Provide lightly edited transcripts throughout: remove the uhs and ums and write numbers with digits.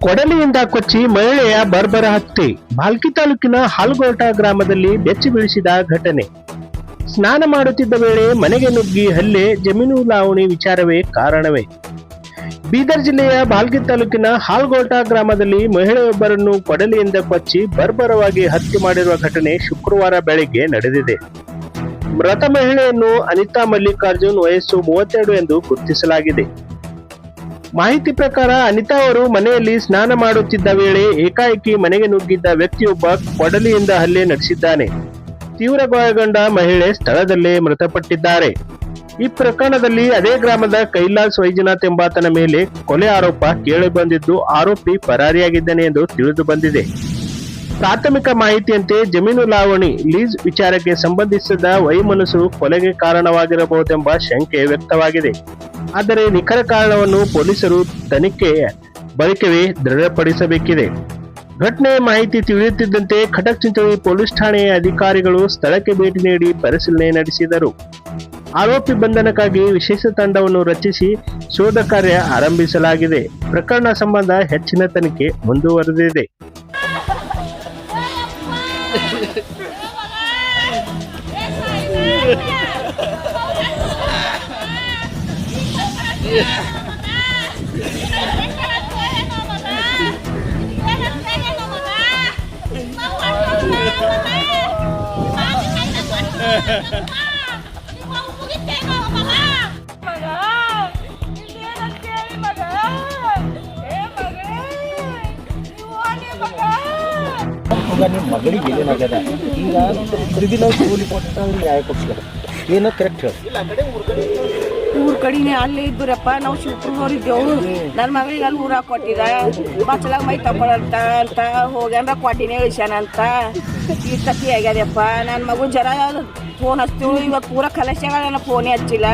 ಕೊಡಲಿಯಿಂದ ಕೊಚ್ಚಿ ಮಹಿಳೆಯ ಬರ್ಬರ ಹತ್ಯೆ. ಭಾಲ್ಕಿ ತಾಲೂಕಿನ ಹಾಲ್ಗೋಟ ಗ್ರಾಮದಲ್ಲಿ ಬೆಚ್ಚಿ ಬೀಳಿಸಿದ ಘಟನೆ. ಸ್ನಾನ ಮಾಡುತ್ತಿದ್ದ ವೇಳೆ ಮನೆಗೆ ನುಗ್ಗಿ ಹಲ್ಲೆ, ಜಮೀನು ಲಾವಣಿ ವಿಚಾರವೇ ಕಾರಣವೇ? ಬೀದರ್ ಜಿಲ್ಲೆಯ ಭಾಲ್ಕಿ ತಾಲೂಕಿನ ಹಾಲ್ಗೋಟ ಗ್ರಾಮದಲ್ಲಿ ಮಹಿಳೆಯೊಬ್ಬರನ್ನು ಕೊಡಲಿಯಿಂದ ಕೊಚ್ಚಿ ಬರ್ಬರವಾಗಿ ಹತ್ಯೆ ಮಾಡಿರುವ ಘಟನೆ ಶುಕ್ರವಾರ ಬೆಳಗ್ಗೆ ನಡೆದಿದೆ. ಮೃತ ಮಹಿಳೆಯನ್ನು ಅನಿತಾ ಮಲ್ಲಿಕಾರ್ಜುನ್, ವಯಸ್ಸು 32 ಎಂದು ಗುರುತಿಸಲಾಗಿದೆ. ಮಾಹಿತಿ ಪ್ರಕಾರ ಅನಿತಾ ಅವರು ಮನೆಯಲ್ಲಿ ಸ್ನಾನ ಮಾಡುತ್ತಿದ್ದ ವೇಳೆ ಏಕಾಏಕಿ ಮನೆಗೆ ನುಗ್ಗಿದ್ದ ವ್ಯಕ್ತಿಯೊಬ್ಬ ಕೊಡಲಿಯಿಂದ ಹಲ್ಲೆ ನಡೆಸಿದ್ದಾನೆ. ತೀವ್ರ ಗಾಯಗೊಂಡ ಮಹಿಳೆ ಸ್ಥಳದಲ್ಲೇ ಮೃತಪಟ್ಟಿದ್ದಾರೆ. ಈ ಪ್ರಕರಣದಲ್ಲಿ ಅದೇ ಗ್ರಾಮದ ಕೈಲಾಸ್ ವೈಜನಾಥ್ ಎಂಬಾತನ ಮೇಲೆ ಕೊಲೆ ಆರೋಪ ಕೇಳಿಬಂದಿದ್ದು, ಆರೋಪಿ ಪರಾರಿಯಾಗಿದ್ದಾನೆ ಎಂದು ತಿಳಿದು ಬಂದಿದೆ. ಪ್ರಾಥಮಿಕ ಮಾಹಿತಿಯಂತೆ ಜಮೀನು ಲಾವಣಿ, ಲೀಸ್ ವಿಚಾರಕ್ಕೆ ಸಂಬಂಧಿಸಿದ ವೈಮನಸ್ಸು ಕೊಲೆಗೆ ಕಾರಣವಾಗಿರಬಹುದೆಂಬ ಶಂಕೆ ವ್ಯಕ್ತವಾಗಿದೆ. ಆದರೆ ನಿಖರ ಕಾರಣವನ್ನು ಪೊಲೀಸರು ತನಿಖೆ ಬಳಿಕವೇ ದೃಢಪಡಿಸಬೇಕಿದೆ. ಘಟನೆಯ ಮಾಹಿತಿ ತಿಳಿಯುತ್ತಿದ್ದಂತೆ ಖಟಕ್ಚಿಂಚೋಳಿ ಪೊಲೀಸ್ ಠಾಣೆಯ ಅಧಿಕಾರಿಗಳು ಸ್ಥಳಕ್ಕೆ ಭೇಟಿ ನೀಡಿ ಪರಿಶೀಲನೆ ನಡೆಸಿದರು. ಆರೋಪಿ ಬಂಧನಕ್ಕಾಗಿ ವಿಶೇಷ ತಂಡವನ್ನು ರಚಿಸಿ ಶೋಧ ಕಾರ್ಯ ಆರಂಭಿಸಲಾಗಿದೆ. ಪ್ರಕರಣ ಸಂಬಂಧ ಹೆಚ್ಚಿನ ತನಿಖೆ ಮುಂದುವರೆದಿದೆ. ನಿಮ್ಮ ಮಗಳಿಗೆ ಏನಾಗ್ಯದ ಈಗ ಪ್ರತಿದಿನ ಕೂಲಿ ಕೊಟ್ಟು ನ್ಯಾಯ ಕೊಡ್ಸ್ಬೇಕು. ಏನೋ ಕರೆಕ್ಟ್ ಹೇಳಿ. ಊರ್ ಕಡಿನೇ ಅಲ್ಲೇ ಇದ್ದರಪ್ಪ, ನಾವು ಶಿವಪುರದವ್ರು ಇದ್ದೆವು. ನನ್ನ ಮಗಳಿಗೆ ಅಲ್ಲಿ ಊರಾಗ ಕೊಟ್ಟಿದ ಬಚ್ಚಲಾಗ ಮೈ ತಗೊಳಂತ ಅಂತ ಹೋಗ್ಯಾನ ಕೊಟ್ಟಿನೇ ಇಳಿಸ್ಯಾನಂತ ಈ ಕತ್ತಿ ಆಗ್ಯದಪ್ಪ. ನನ್ನ ಮಗು ಜರ ಫೋನ್ ಹಚ್ತೀವಿ, ಇವತ್ತು ಪೂರ ಕಲಸ್ಯಾಗ ಫೋನೇ ಹಚ್ಚಿಲ್ಲ.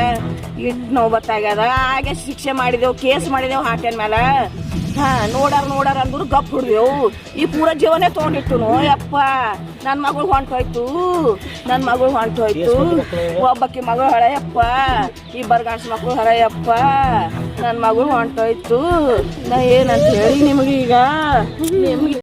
ಇಟ್ಟು ನೋವು ಬತ್ತಾಗ್ಯದ. ಹಾಗೆ ಶಿಕ್ಷೆ ಮಾಡಿದೆವು, ಕೇಸ್ ಮಾಡಿದೆವು ಹಾಟೆನ್ ಮೇಲೆ. ನೋಡಾರ ಅಂದ್ರು ಗಪ್ ಹಿಡ್ದೆವು. ಈ ಪೂರ ಜೀವನೇ ತೊಗೊಂಡಿಟ್ಟು ಯಪ್ಪ. ನನ್ನ ಮಗಳು ಹೊಂಟೋಯ್ತು, ಒಬ್ಬಕ್ಕಿ ಮಗಳು ಹಳೆಯಪ್ಪ, ಈ ಬರ್ಗಾಣ್ಸ್ ಮಕ್ಕಳು ಹಳೆಯಪ್ಪ. ನನ್ನ ಮಗಳು ಹೊಂಟೋಯ್ತು. ನಾ ಏನಂತ ಹೇಳಿ ನಿಮಗೀಗ? ನಿಮ್ಗೆ